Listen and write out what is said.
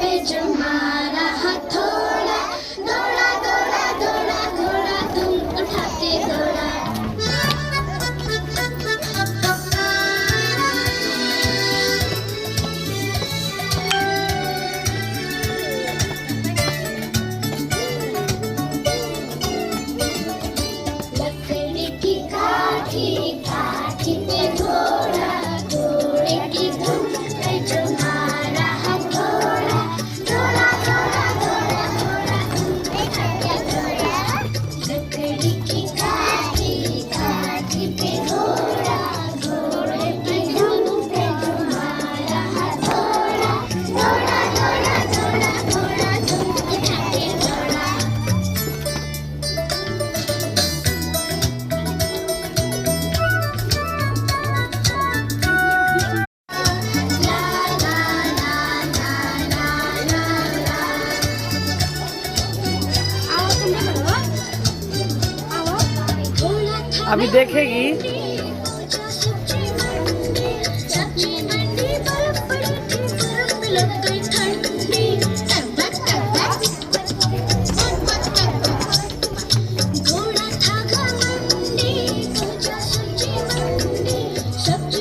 पे जो मारा हथौड़ा, दौड़ा दौड़ा दौड़ा दौड़ा तुम उठाते दौड़ा। लकड़ी की काठी, काठी पे घोड़ा, घोड़े की धुन पे जो मारा हथौड़ा, दौड़ा दौड़ा दौड़ा दौड़ा तुम उठाते दौड़ा। लकड़ी की काठी, काठी पे घोड़ा, घोड़े की धुन पे जो मारा हथौड़ा, दौड़ा दौड़ा दौड़ा दौड़ा तुम उठाते दौड़ा। अभी देखेगी।